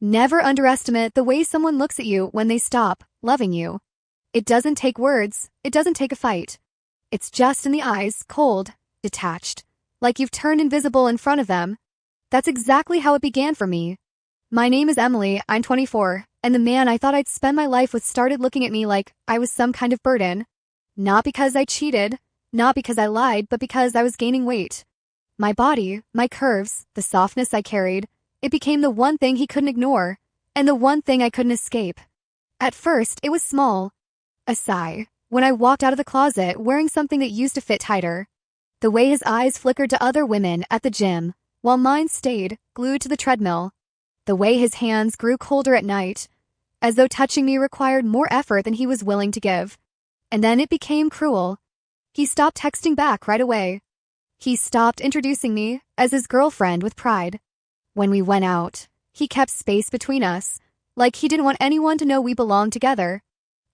Never underestimate the way someone looks at you when they stop loving you. It doesn't take words, it doesn't take a fight. It's just in the eyes, cold, detached, like you've turned invisible in front of them. That's exactly how it began for me. My name is Emily, I'm 24, and the man I thought I'd spend my life with started looking at me like I was some kind of burden. Not because I cheated, not because I lied, but because I was gaining weight. My body, my curves, the softness I carried, it became the one thing he couldn't ignore, and the one thing I couldn't escape. At first, it was small. A sigh, when I walked out of the closet wearing something that used to fit tighter. The way his eyes flickered to other women at the gym, while mine stayed, glued to the treadmill. The way his hands grew colder at night, as though touching me required more effort than he was willing to give. And then it became cruel. He stopped texting back right away. He stopped introducing me as his girlfriend with pride. When we went out, he kept space between us, like he didn't want anyone to know we belonged together.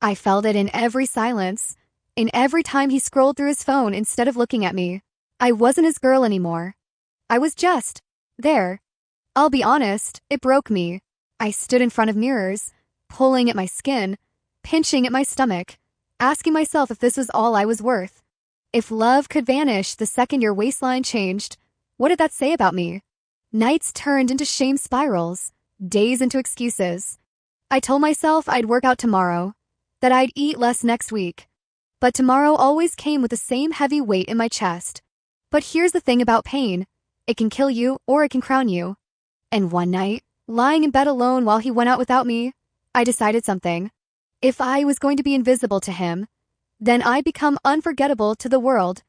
I felt it in every silence, in every time he scrolled through his phone instead of looking at me. I wasn't his girl anymore. I was just there. I'll be honest, it broke me. I stood in front of mirrors, pulling at my skin, pinching at my stomach, asking myself if this was all I was worth. If love could vanish the second your waistline changed, what did that say about me? Nights turned into shame spirals, days into excuses. I told myself I'd work out tomorrow, that I'd eat less next week. But tomorrow always came with the same heavy weight in my chest. But here's the thing about pain. It can kill you or it can crown you. And one night, lying in bed alone while he went out without me, I decided something. If I was going to be invisible to him, then I'd become unforgettable to the world.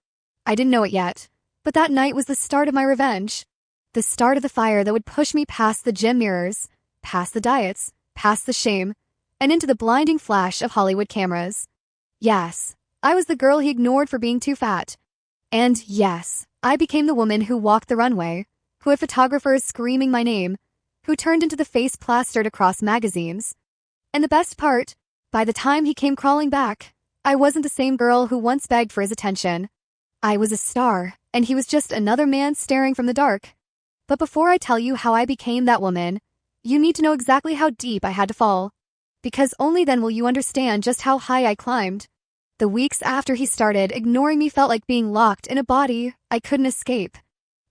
I didn't know it yet, but that night was the start of my revenge. The start of the fire that would push me past the gym mirrors, past the diets, past the shame, and into the blinding flash of Hollywood cameras. Yes, I was the girl he ignored for being too fat. And yes, I became the woman who walked the runway, who had photographers screaming my name, who turned into the face plastered across magazines. And the best part, by the time he came crawling back, I wasn't the same girl who once begged for his attention. I was a star, and he was just another man staring from the dark. But before I tell you how I became that woman, you need to know exactly how deep I had to fall. Because only then will you understand just how high I climbed. The weeks after he started ignoring me felt like being locked in a body I couldn't escape.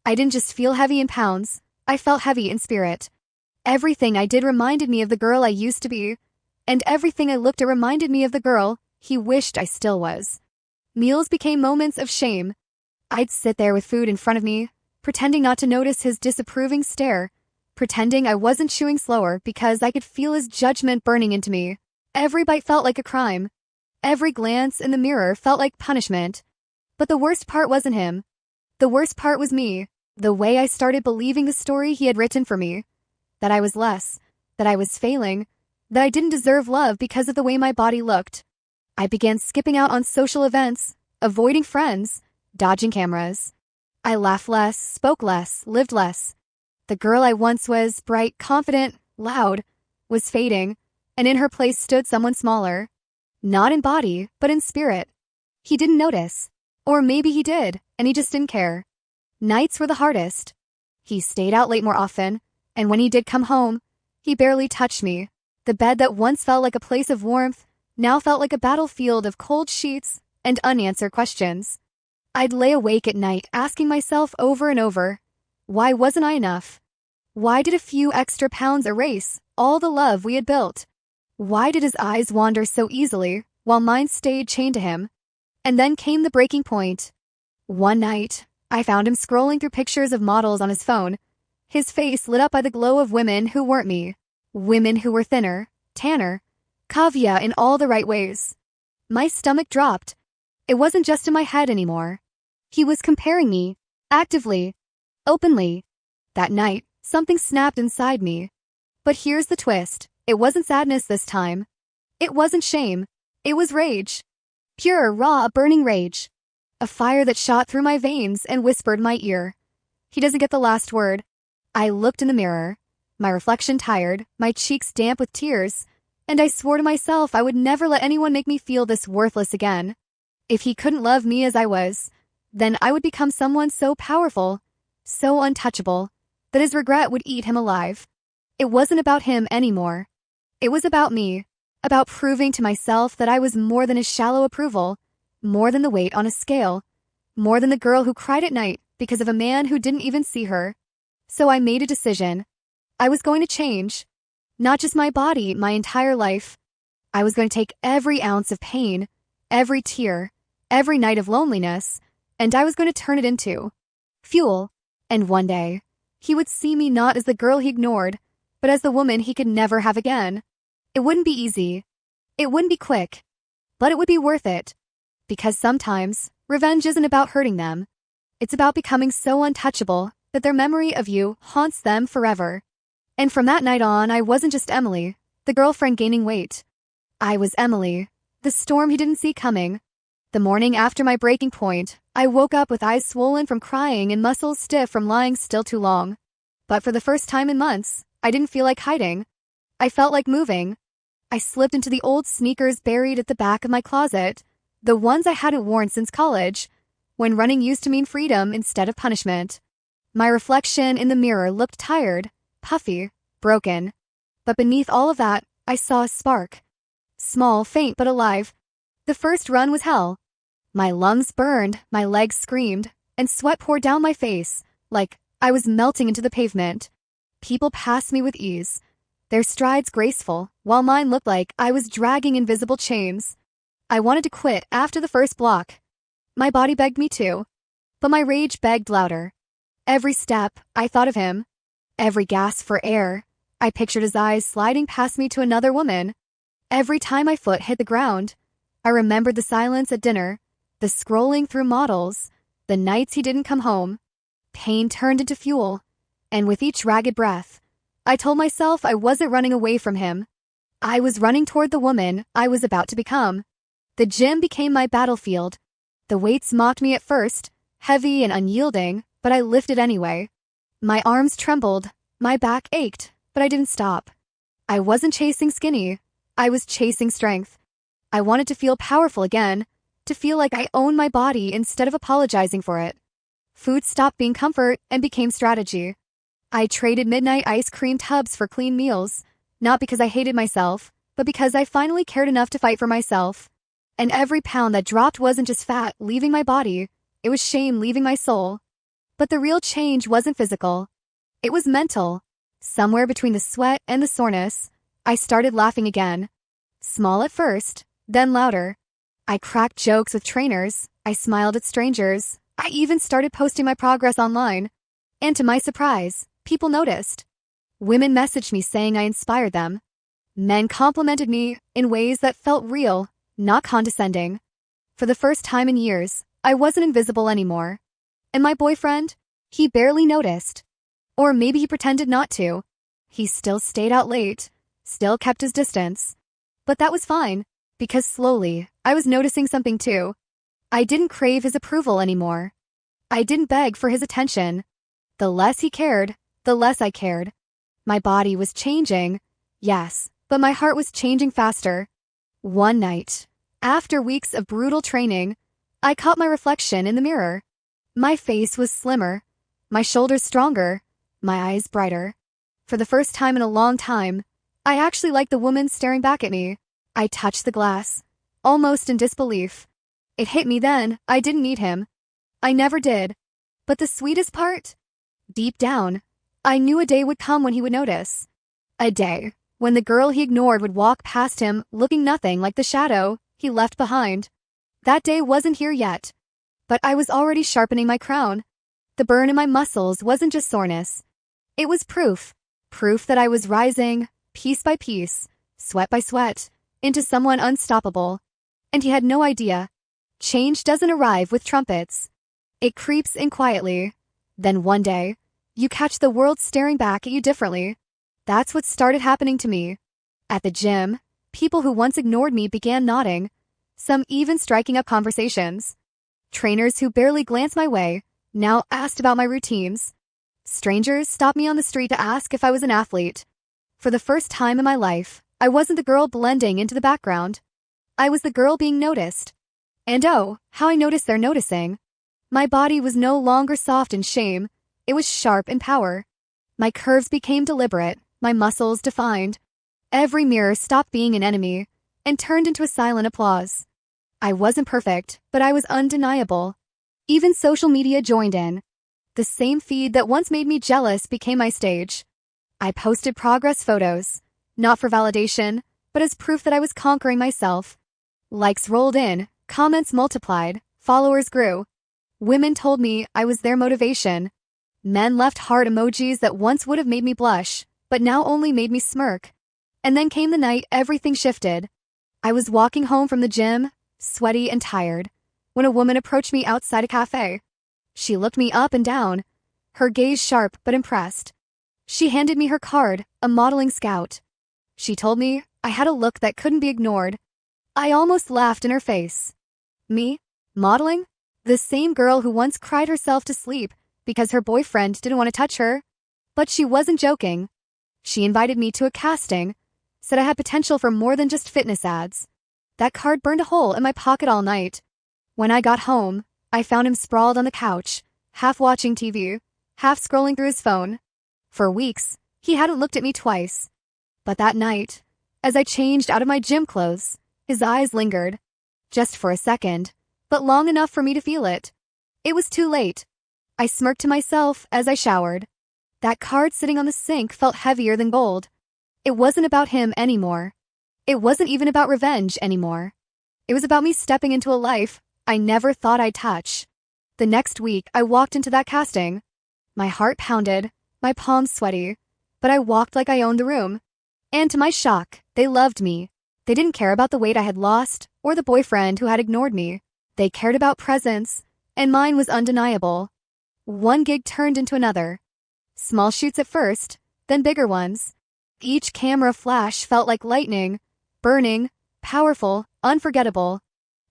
I didn't just feel heavy in pounds, I felt heavy in spirit. Everything I did reminded me of the girl I used to be, and everything I looked at reminded me of the girl he wished I still was. Meals became moments of shame. I'd sit there with food in front of me, pretending not to notice his disapproving stare, pretending I wasn't chewing slower because I could feel his judgment burning into me. Every bite felt like a crime. Every glance in the mirror felt like punishment. But the worst part wasn't him. The worst part was me, the way I started believing the story he had written for me. That I was less, that I was failing, that I didn't deserve love because of the way my body looked. I began skipping out on social events, avoiding friends, dodging cameras. I laughed less, spoke less, lived less. The girl I once was, bright, confident, loud, was fading, and in her place stood someone smaller. Not in body, but in spirit. He didn't notice. Or maybe he did, and he just didn't care. Nights were the hardest. He stayed out late more often, and when he did come home, he barely touched me. The bed that once felt like a place of warmth now felt like a battlefield of cold sheets and unanswered questions. I'd lay awake at night asking myself over and over, why wasn't I enough? Why did a few extra pounds erase all the love we had built? Why did his eyes wander so easily while mine stayed chained to him? And then came the breaking point. One night, I found him scrolling through pictures of models on his phone, his face lit up by the glow of women who weren't me. Women who were thinner, tanner, caviar in all the right ways. My stomach dropped. It wasn't just in my head anymore. He was comparing me, actively, openly. That night, something snapped inside me. But here's the twist. It wasn't sadness this time. It wasn't shame. It was rage. Pure, raw, burning rage. A fire that shot through my veins and whispered my ear. He doesn't get the last word. I looked in the mirror, my reflection tired, my cheeks damp with tears, and I swore to myself I would never let anyone make me feel this worthless again. If he couldn't love me as I was, then I would become someone so powerful, so untouchable, that his regret would eat him alive. It wasn't about him anymore. It was about me. About proving to myself that I was more than his shallow approval, more than the weight on a scale, more than the girl who cried at night because of a man who didn't even see her. So I made a decision. I was going to change. Not just my body, my entire life. I was going to take every ounce of pain, every tear, every night of loneliness, and I was going to turn it into fuel. And one day, he would see me not as the girl he ignored, but as the woman he could never have again. It wouldn't be easy. It wouldn't be quick. But it would be worth it. Because sometimes, revenge isn't about hurting them. It's about becoming so untouchable that their memory of you haunts them forever. And from that night on, I wasn't just Emily, the girlfriend gaining weight. I was Emily, the storm he didn't see coming. The morning after my breaking point, I woke up with eyes swollen from crying and muscles stiff from lying still too long. But for the first time in months, I didn't feel like hiding. I felt like moving. I slipped into the old sneakers buried at the back of my closet, the ones I hadn't worn since college, when running used to mean freedom instead of punishment. My reflection in the mirror looked tired, puffy, broken. But beneath all of that, I saw a spark. Small, faint, but alive. The first run was hell. My lungs burned, my legs screamed, and sweat poured down my face, like I was melting into the pavement. People passed me with ease, their strides graceful, while mine looked like I was dragging invisible chains. I wanted to quit after the first block. My body begged me to. But my rage begged louder. Every step, I thought of him. Every gasp for air, I pictured his eyes sliding past me to another woman. Every time my foot hit the ground, I remembered the silence at dinner, the scrolling through models, the nights he didn't come home. Pain turned into fuel, and with each ragged breath, I told myself I wasn't running away from him. I was running toward the woman I was about to become. The gym became my battlefield. The weights mocked me at first, heavy and unyielding, but I lifted anyway. My arms trembled, my back ached, but I didn't stop. I wasn't chasing skinny. I was chasing strength. I wanted to feel powerful again, to feel like I owned my body instead of apologizing for it. Food stopped being comfort and became strategy. I traded midnight ice cream tubs for clean meals, not because I hated myself, but because I finally cared enough to fight for myself. And every pound that dropped wasn't just fat leaving my body, it was shame leaving my soul. But the real change wasn't physical. It was mental. Somewhere between the sweat and the soreness, I started laughing again. Small at first, then louder. I cracked jokes with trainers, I smiled at strangers, I even started posting my progress online. And to my surprise, people noticed. Women messaged me saying I inspired them. Men complimented me in ways that felt real, not condescending. For the first time in years, I wasn't invisible anymore. And my boyfriend? He barely noticed. Or maybe he pretended not to. He still stayed out late, still kept his distance. But that was fine, because slowly, I was noticing something too. I didn't crave his approval anymore. I didn't beg for his attention. The less he cared, the less I cared. My body was changing, yes, but my heart was changing faster. One night, after weeks of brutal training, I caught my reflection in the mirror. My face was slimmer, my shoulders stronger, my eyes brighter. For the first time in a long time, I actually liked the woman staring back at me. I touched the glass, almost in disbelief. It hit me then, I didn't need him. I never did. But the sweetest part? Deep down, I knew a day would come when he would notice. A day when the girl he ignored would walk past him looking nothing like the shadow he left behind. That day wasn't here yet, but I was already sharpening my crown. The burn in my muscles wasn't just soreness. It was proof. Proof that I was rising, piece by piece, sweat by sweat, into someone unstoppable. And he had no idea. Change doesn't arrive with trumpets. It creeps in quietly. Then one day, you catch the world staring back at you differently. That's what started happening to me. At the gym, people who once ignored me began nodding, some even striking up conversations. Trainers who barely glanced my way now asked about my routines. Strangers stopped me on the street to ask if I was an athlete. For the first time in my life, I wasn't the girl blending into the background. I was the girl being noticed. And oh, how I noticed they're noticing. My body was no longer soft in shame, it was sharp in power. My curves became deliberate, my muscles defined. Every mirror stopped being an enemy and turned into a silent applause. I wasn't perfect, but I was undeniable. Even social media joined in. The same feed that once made me jealous became my stage. I posted progress photos, not for validation, but as proof that I was conquering myself. Likes rolled in, comments multiplied, followers grew. Women told me I was their motivation. Men left heart emojis that once would have made me blush, but now only made me smirk. And then came the night everything shifted. I was walking home from the gym, sweaty and tired, when a woman approached me outside a cafe. She looked me up and down, her gaze sharp but impressed. She handed me her card, a modeling scout. She told me I had a look that couldn't be ignored. I almost laughed in her face. Me? Modeling? The same girl who once cried herself to sleep because her boyfriend didn't want to touch her. But she wasn't joking. She invited me to a casting, said I had potential for more than just fitness ads. That card burned a hole in my pocket all night. When I got home, I found him sprawled on the couch, half watching TV, half scrolling through his phone. For weeks, he hadn't looked at me twice. But that night, as I changed out of my gym clothes, his eyes lingered. Just for a second, but long enough for me to feel it. It was too late. I smirked to myself as I showered. That card sitting on the sink felt heavier than gold. It wasn't about him anymore. It wasn't even about revenge anymore. It was about me stepping into a life I never thought I'd touch. The next week, I walked into that casting. My heart pounded, my palms sweaty, but I walked like I owned the room. And to my shock, they loved me. They didn't care about the weight I had lost or the boyfriend who had ignored me. They cared about presence, and mine was undeniable. One gig turned into another. Small shoots at first, then bigger ones. Each camera flash felt like lightning, burning, powerful, unforgettable.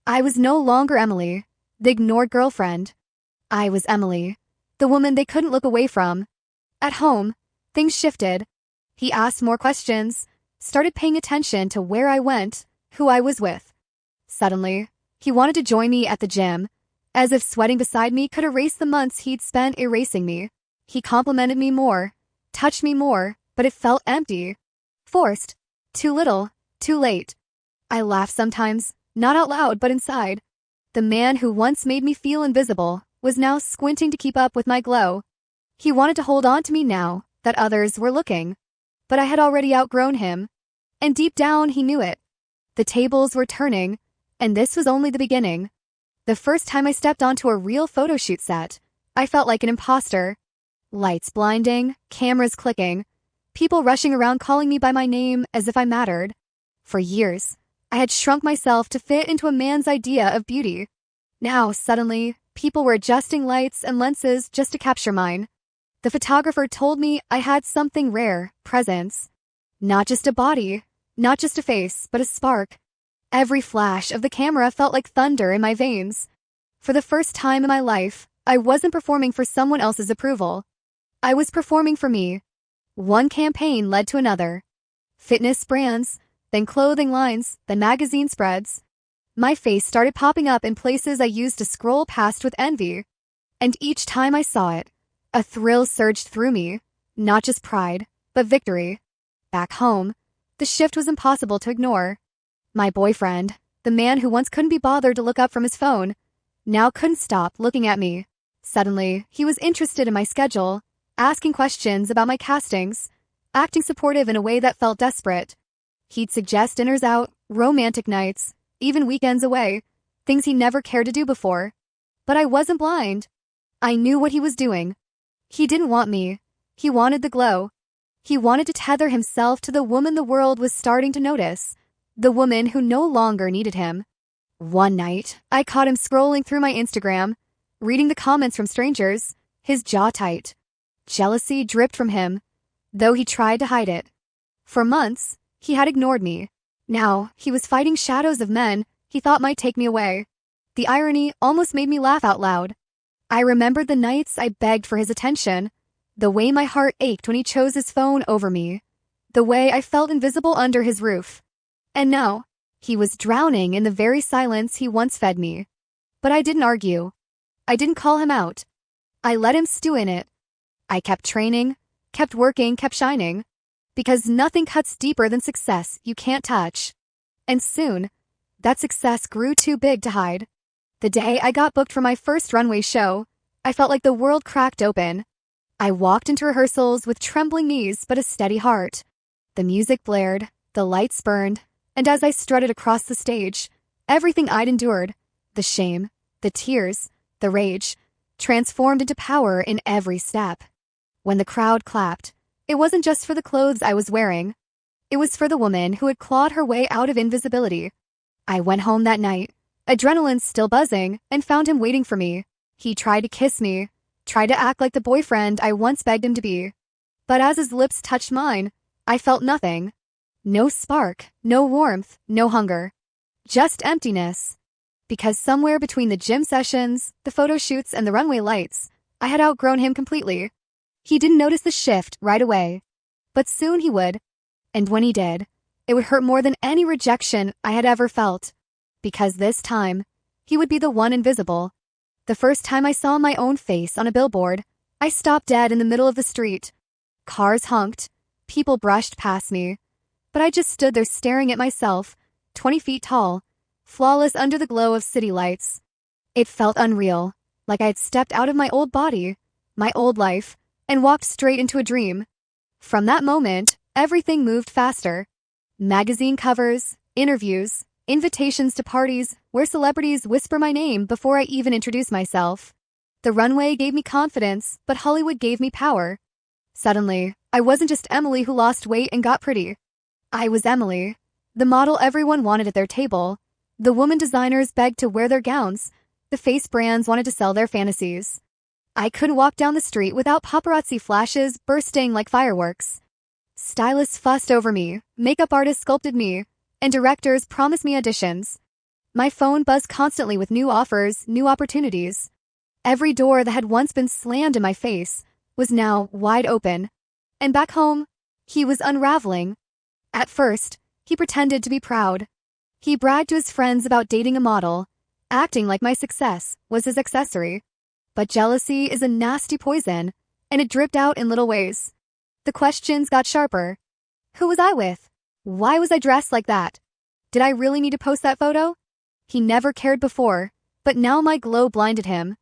I was no longer Emily, the ignored girlfriend. I was Emily, the woman they couldn't look away from. At home, things shifted. He asked more questions, started paying attention to where I went, who I was with. Suddenly, he wanted to join me at the gym, as if sweating beside me could erase the months he'd spent erasing me. He complimented me more, touched me more, but it felt empty. Forced. Too little, too late. I laughed sometimes, not out loud but inside. The man who once made me feel invisible was now squinting to keep up with my glow. He wanted to hold on to me now that others were looking. But I had already outgrown him. And deep down he knew it. The tables were turning, and this was only the beginning. The first time I stepped onto a real photo shoot set, I felt like an imposter. Lights blinding, cameras clicking, people rushing around calling me by my name as if I mattered. For years, I had shrunk myself to fit into a man's idea of beauty. Now, suddenly, people were adjusting lights and lenses just to capture mine. The photographer told me I had something rare, presence. Not just a body, not just a face, but a spark. Every flash of the camera felt like thunder in my veins. For the first time in my life, I wasn't performing for someone else's approval. I was performing for me. One campaign led to another. Fitness brands, then clothing lines, then magazine spreads. My face started popping up in places I used to scroll past with envy. And each time I saw it, a thrill surged through me, not just pride, but victory. Back home, the shift was impossible to ignore. My boyfriend, the man who once couldn't be bothered to look up from his phone, now couldn't stop looking at me. Suddenly, he was interested in my schedule, asking questions about my castings, acting supportive in a way that felt desperate. He'd suggest dinners out, romantic nights, even weekends away, things he never cared to do before. But I wasn't blind. I knew what he was doing. He didn't want me. He wanted the glow. He wanted to tether himself to the woman the world was starting to notice, the woman who no longer needed him. One night, I caught him scrolling through my Instagram, reading the comments from strangers, his jaw tight. Jealousy dripped from him, though he tried to hide it. For months, he had ignored me. Now, he was fighting shadows of men he thought might take me away. The irony almost made me laugh out loud. I remembered the nights I begged for his attention, the way my heart ached when he chose his phone over me, the way I felt invisible under his roof. And now, he was drowning in the very silence he once fed me. But I didn't argue. I didn't call him out. I let him stew in it. I kept training, kept working, kept shining. Because nothing cuts deeper than success you can't touch. And soon, that success grew too big to hide. The day I got booked for my first runway show, I felt like the world cracked open. I walked into rehearsals with trembling knees but a steady heart. The music blared, the lights burned, and as I strutted across the stage, everything I'd endured, the shame, the tears, the rage, transformed into power in every step. When the crowd clapped, it wasn't just for the clothes I was wearing. It was for the woman who had clawed her way out of invisibility. I went home that night, adrenaline still buzzing, and found him waiting for me. He tried to kiss me, tried to act like the boyfriend I once begged him to be. But as his lips touched mine, I felt nothing. No spark, no warmth, no hunger. Just emptiness. Because somewhere between the gym sessions, the photo shoots, and the runway lights, I had outgrown him completely. He didn't notice the shift right away. But soon he would. And when he did, it would hurt more than any rejection I had ever felt. Because this time, he would be the one invisible. The first time I saw my own face on a billboard, I stopped dead in the middle of the street. Cars honked, people brushed past me. But I just stood there staring at myself, 20 feet tall, flawless under the glow of city lights. It felt unreal, like I had stepped out of my old body, my old life, and walked straight into a dream. From that moment, everything moved faster. Magazine covers, interviews, invitations to parties where celebrities whisper my name before I even introduce myself. The runway gave me confidence, but Hollywood gave me power. Suddenly, I wasn't just Emily who lost weight and got pretty. I was Emily, the model everyone wanted at their table, the woman designers begged to wear their gowns, the face brands wanted to sell their fantasies. I couldn't walk down the street without paparazzi flashes bursting like fireworks. Stylists fussed over me, makeup artists sculpted me, and directors promised me auditions. My phone buzzed constantly with new offers, new opportunities. Every door that had once been slammed in my face was now wide open. And back home, he was unraveling. At first, he pretended to be proud. He bragged to his friends about dating a model, acting like my success was his accessory. But jealousy is a nasty poison, and it dripped out in little ways. The questions got sharper. Who was I with? Why was I dressed like that? Did I really need to post that photo? He never cared before, but now my glow blinded him.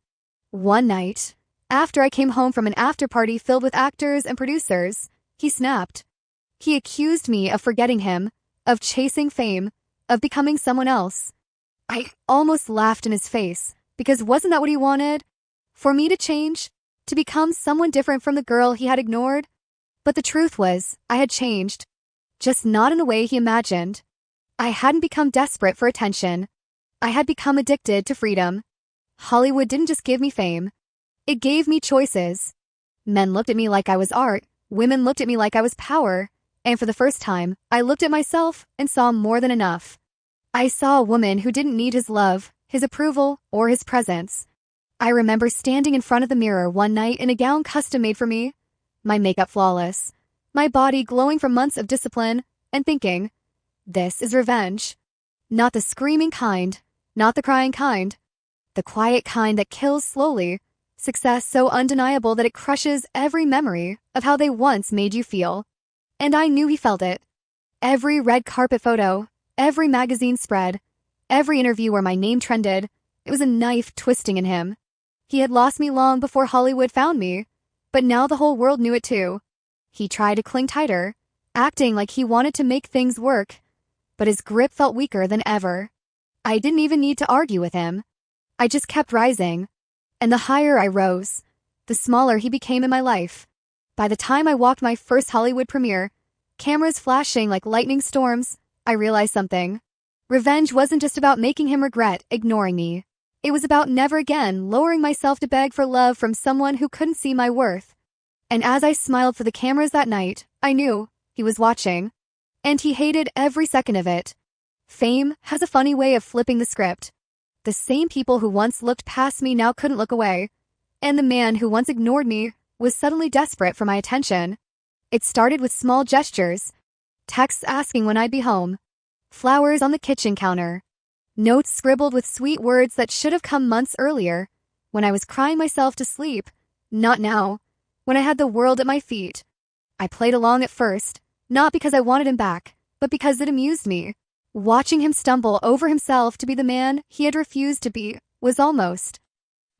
One night, after I came home from an after-party filled with actors and producers, he snapped. He accused me of forgetting him, of chasing fame, of becoming someone else. I almost laughed in his face, because wasn't that what he wanted? For me to change? To become someone different from the girl he had ignored? But the truth was, I had changed. Just not in the way he imagined. I hadn't become desperate for attention. I had become addicted to freedom. Hollywood didn't just give me fame. It gave me choices. Men looked at me like I was art, women looked at me like I was power, and for the first time, I looked at myself and saw more than enough. I saw a woman who didn't need his love, his approval, or his presence. I remember standing in front of the mirror one night in a gown custom-made for me, my makeup flawless, my body glowing from months of discipline, and thinking, this is revenge. Not the screaming kind, not the crying kind. The quiet kind that kills slowly, success so undeniable that it crushes every memory of how they once made you feel. And I knew he felt it. Every red carpet photo, every magazine spread, every interview where my name trended, it was a knife twisting in him. He had lost me long before Hollywood found me, but now the whole world knew it too. He tried to cling tighter, acting like he wanted to make things work, but his grip felt weaker than ever. I didn't even need to argue with him. I just kept rising. And the higher I rose, the smaller he became in my life. By the time I walked my first Hollywood premiere, cameras flashing like lightning storms, I realized something. Revenge wasn't just about making him regret ignoring me. It was about never again lowering myself to beg for love from someone who couldn't see my worth. And as I smiled for the cameras that night, I knew he was watching. And he hated every second of it. Fame has a funny way of flipping the script. The same people who once looked past me now couldn't look away. And the man who once ignored me was suddenly desperate for my attention. It started with small gestures. Texts asking when I'd be home. Flowers on the kitchen counter. Notes scribbled with sweet words that should have come months earlier, when I was crying myself to sleep. Not now, when I had the world at my feet. I played along at first, Not because I wanted him back, but because it amused me. Watching him stumble over himself to be the man he had refused to be was almost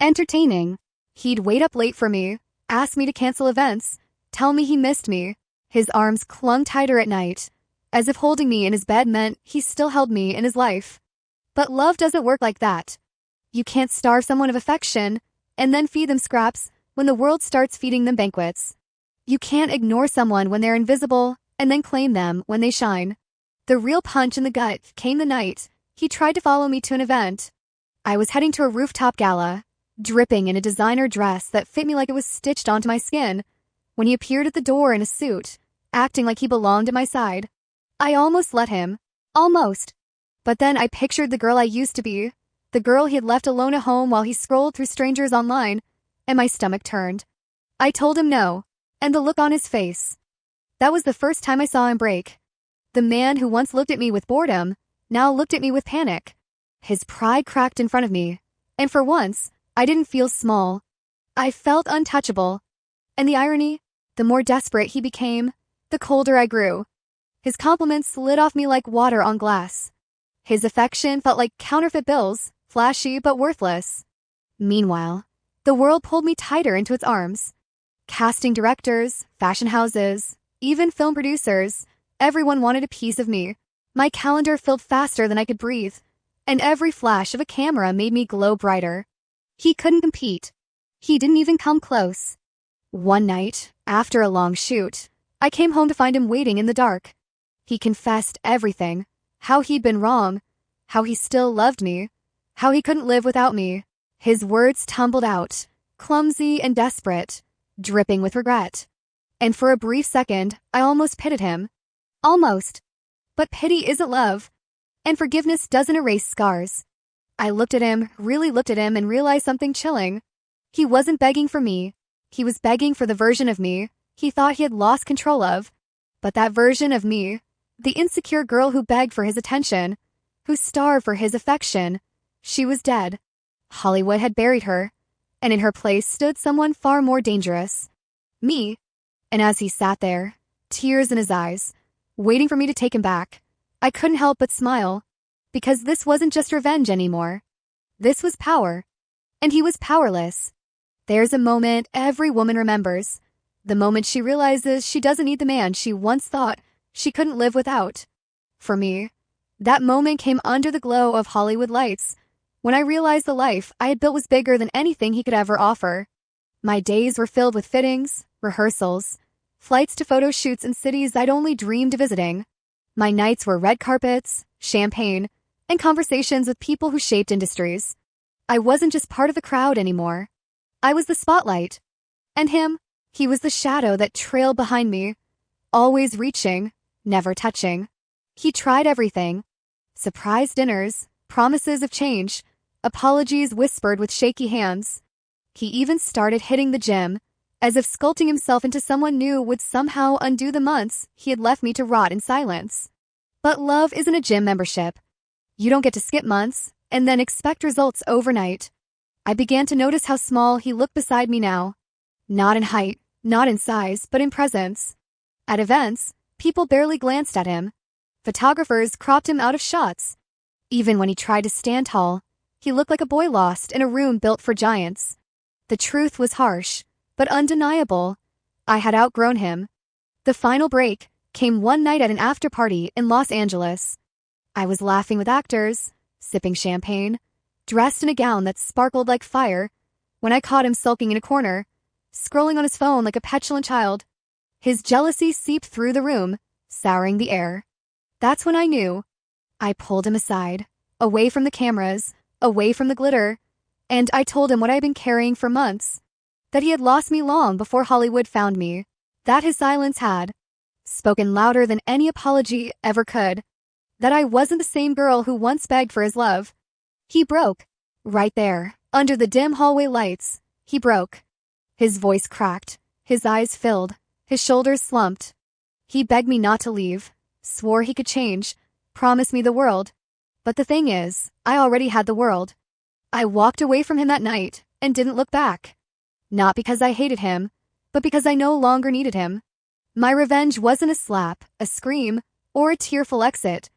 entertaining. He'd wait up late for me, ask me to cancel events, tell me he missed me. His arms clung tighter at night, as if holding me in his bed meant he still held me in his life. But love doesn't work like that. You can't starve someone of affection and then feed them scraps when the world starts feeding them banquets. You can't ignore someone when they're invisible and then claim them when they shine. The real punch in the gut came the night he tried to follow me to an event. I was heading to a rooftop gala, dripping in a designer dress that fit me like it was stitched onto my skin, when he appeared at the door in a suit, acting like he belonged at my side. I almost let him. Almost. But then I pictured the girl I used to be, the girl he had left alone at home while he scrolled through strangers online, and my stomach turned. I told him no, and the look on his face. That was the first time I saw him break. The man who once looked at me with boredom now looked at me with panic. His pride cracked in front of me, and for once, I didn't feel small. I felt untouchable. And the irony, the more desperate he became, the colder I grew. His compliments slid off me like water on glass. His affection felt like counterfeit bills, flashy but worthless. Meanwhile, the world pulled me tighter into its arms. Casting directors, fashion houses, even film producers, everyone wanted a piece of me. My calendar filled faster than I could breathe, and every flash of a camera made me glow brighter. He couldn't compete. He didn't even come close. One night, after a long shoot, I came home to find him waiting in the dark. He confessed everything. How he'd been wrong. How he still loved me. How he couldn't live without me. His words tumbled out, clumsy and desperate, dripping with regret. And for a brief second, I almost pitied him. Almost. But pity isn't love. And forgiveness doesn't erase scars. I looked at him, really looked at him, and realized something chilling. He wasn't begging for me. He was begging for the version of me he thought he had lost control of. But that version of me, the insecure girl who begged for his attention, who starved for his affection, she was dead. Hollywood had buried her, and in her place stood someone far more dangerous. Me. And as he sat there, tears in his eyes, waiting for me to take him back, I couldn't help but smile. Because this wasn't just revenge anymore. This was power. And he was powerless. There's a moment every woman remembers. The moment she realizes she doesn't need the man she once thought she couldn't live without. For me, that moment came under the glow of Hollywood lights, when I realized the life I had built was bigger than anything he could ever offer. My days were filled with fittings, rehearsals, flights to photo shoots in cities I'd only dreamed of visiting. My nights were red carpets, champagne, and conversations with people who shaped industries. I wasn't just part of the crowd anymore. I was the spotlight. And him, he was the shadow that trailed behind me, always reaching, never touching. He tried everything. Surprise dinners, promises of change, apologies whispered with shaky hands. He even started hitting the gym, as if sculpting himself into someone new would somehow undo the months he had left me to rot in silence. But love isn't a gym membership. You don't get to skip months and then expect results overnight. I began to notice how small he looked beside me now. Not in height, not in size, but in presence. At events, people barely glanced at him. Photographers cropped him out of shots. Even when he tried to stand tall, he looked like a boy lost in a room built for giants. The truth was harsh, but undeniable. I had outgrown him. The final break came one night at an after-party in Los Angeles. I was laughing with actors, sipping champagne, dressed in a gown that sparkled like fire, when I caught him sulking in a corner, scrolling on his phone like a petulant child. His jealousy seeped through the room, souring the air. That's when I knew. I pulled him aside, away from the cameras, away from the glitter, and I told him what I had been carrying for months, that he had lost me long before Hollywood found me, that his silence had spoken louder than any apology ever could, that I wasn't the same girl who once begged for his love. He broke. Right there, under the dim hallway lights, he broke. His voice cracked, his eyes filled, his shoulders slumped. He begged me not to leave, swore he could change, promised me the world. But the thing is, I already had the world. I walked away from him that night and didn't look back. Not because I hated him, but because I no longer needed him. My revenge wasn't a slap, a scream, or a tearful exit.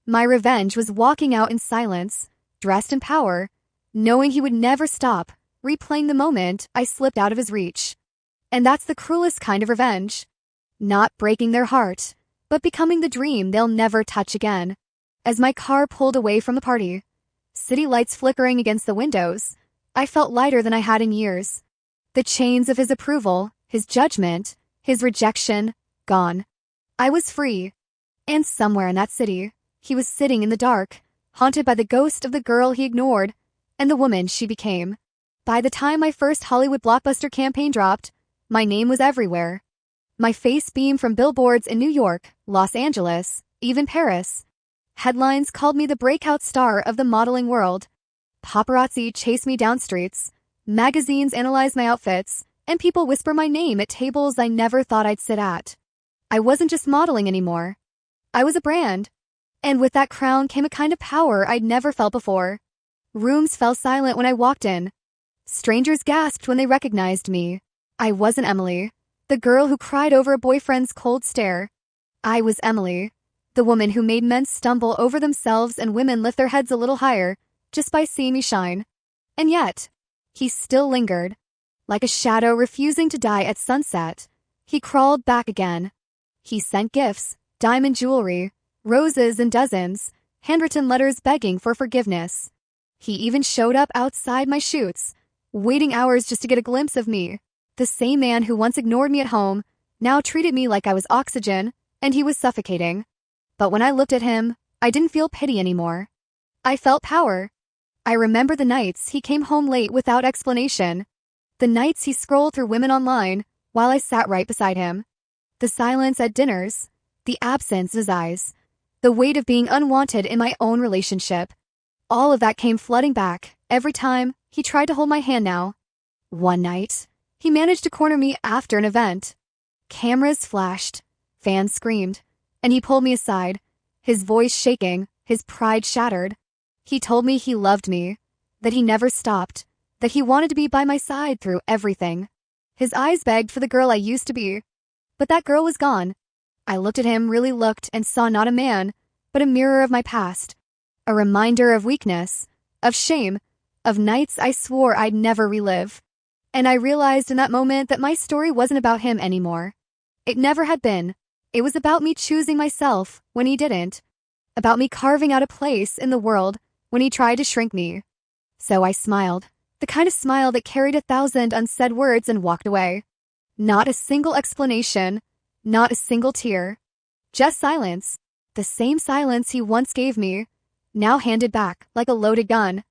My revenge was walking out in silence, dressed in power, knowing he would never stop, replaying the moment I slipped out of his reach. And that's the cruelest kind of revenge. Not breaking their heart, but becoming the dream they'll never touch again. As my car pulled away from the party, city lights flickering against the windows, I felt lighter than I had in years. The chains of his approval, his judgment, his rejection, gone. I was free. And somewhere in that city, he was sitting in the dark, haunted by the ghost of the girl he ignored and the woman she became. By the time my first Hollywood blockbuster campaign dropped, my name was everywhere. My face beamed from billboards in New York, Los Angeles, even Paris. Headlines called me the breakout star of the modeling world. Paparazzi chased me down streets. Magazines analyzed my outfits, and people whisper my name at tables I never thought I'd sit at. I wasn't just modeling anymore. I was a brand. And with that crown came a kind of power I'd never felt before. Rooms fell silent when I walked in. Strangers gasped when they recognized me. I wasn't Emily, the girl who cried over a boyfriend's cold stare. I was Emily, the woman who made men stumble over themselves and women lift their heads a little higher just by seeing me shine. And yet, he still lingered. Like a shadow refusing to die at sunset, he crawled back again. He sent gifts, diamond jewelry, roses in dozens, handwritten letters begging for forgiveness. He even showed up outside my shoots, waiting hours just to get a glimpse of me. The same man who once ignored me at home now treated me like I was oxygen, and he was suffocating. But when I looked at him, I didn't feel pity anymore. I felt power. I remember the nights he came home late without explanation. The nights he scrolled through women online while I sat right beside him. The silence at dinners, the absence in his eyes, the weight of being unwanted in my own relationship. All of that came flooding back every time he tried to hold my hand now. One night, he managed to corner me after an event. Cameras flashed, fans screamed, and he pulled me aside, his voice shaking, his pride shattered. He told me he loved me, that he never stopped, that he wanted to be by my side through everything. His eyes begged for the girl I used to be. But that girl was gone. I looked at him, really looked, and saw not a man, but a mirror of my past. A reminder of weakness, of shame, of nights I swore I'd never relive. And I realized in that moment that my story wasn't about him anymore. It never had been. It was about me choosing myself when he didn't. About me carving out a place in the world when he tried to shrink me. So I smiled, the kind of smile that carried 1,000 unsaid words, and walked away. Not a single explanation, not a single tear. Just silence. The same silence he once gave me, now handed back like a loaded gun.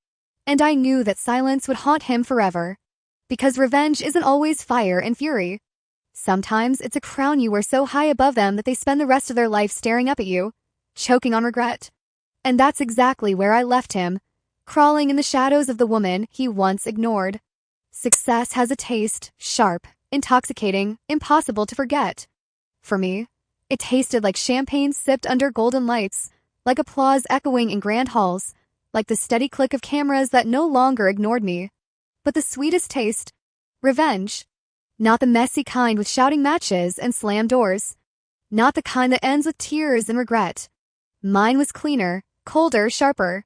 And I knew that silence would haunt him forever. Because revenge isn't always fire and fury. Sometimes it's a crown you wear so high above them that they spend the rest of their life staring up at you, choking on regret. And that's exactly where I left him, crawling in the shadows of the woman he once ignored. Success has a taste, sharp, intoxicating, impossible to forget. For me, it tasted like champagne sipped under golden lights, like applause echoing in grand halls, like the steady click of cameras that no longer ignored me. But the sweetest taste, revenge. Not the messy kind with shouting matches and slammed doors. Not the kind that ends with tears and regret. Mine was cleaner, colder, sharper.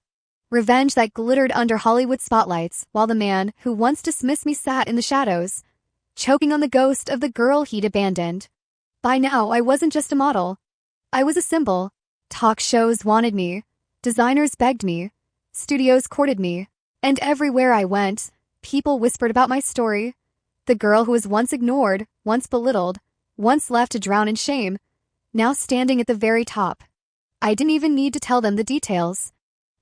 Revenge that glittered under Hollywood spotlights while the man who once dismissed me sat in the shadows, choking on the ghost of the girl he'd abandoned. By now, I wasn't just a model. I was a symbol. Talk shows wanted me. Designers begged me. Studios courted me. And everywhere I went, people whispered about my story. The girl who was once ignored, once belittled, once left to drown in shame, now standing at the very top. I didn't even need to tell them the details.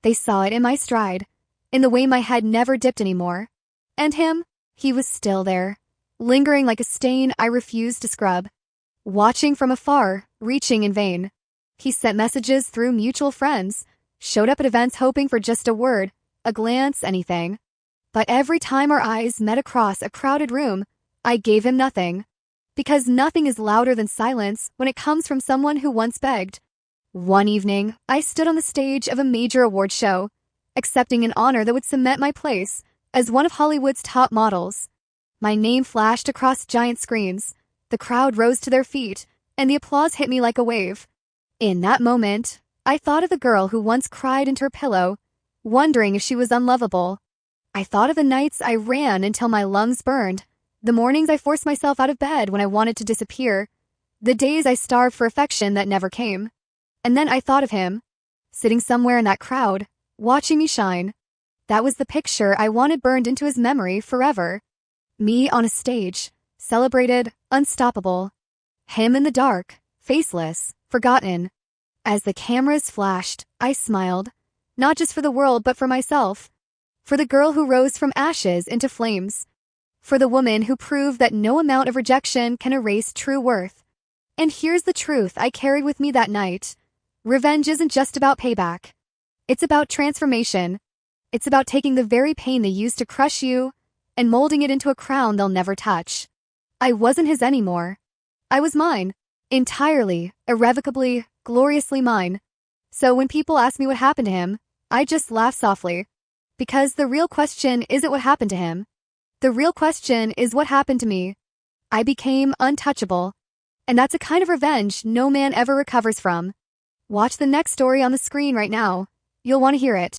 They saw it in my stride, in the way my head never dipped anymore. And him, he was still there, lingering like a stain I refused to scrub. Watching from afar, reaching in vain. He sent messages through mutual friends, showed up at events hoping for just a word, a glance, anything. But every time our eyes met across a crowded room, I gave him nothing. Because nothing is louder than silence when it comes from someone who once begged. One evening, I stood on the stage of a major award show, accepting an honor that would cement my place as one of Hollywood's top models. My name flashed across giant screens. The crowd rose to their feet, and the applause hit me like a wave. In that moment, I thought of the girl who once cried into her pillow, wondering if she was unlovable. I thought of the nights I ran until my lungs burned, the mornings I forced myself out of bed when I wanted to disappear, the days I starved for affection that never came. And then I thought of him, sitting somewhere in that crowd, watching me shine. That was the picture I wanted burned into his memory forever. Me on a stage, celebrated, unstoppable. Him in the dark, faceless, forgotten. As the cameras flashed, I smiled, not just for the world but for myself. For the girl who rose from ashes into flames. For the woman who proved that no amount of rejection can erase true worth. And here's the truth I carried with me that night. Revenge isn't just about payback. It's about transformation. It's about taking the very pain they used to crush you and molding it into a crown they'll never touch. I wasn't his anymore. I was mine. Entirely, irrevocably, gloriously mine. So when people ask me what happened to him, I just laugh softly. Because the real question isn't what happened to him. The real question is what happened to me. I became untouchable. And that's a kind of revenge no man ever recovers from. Watch the next story on the screen right now. You'll want to hear it.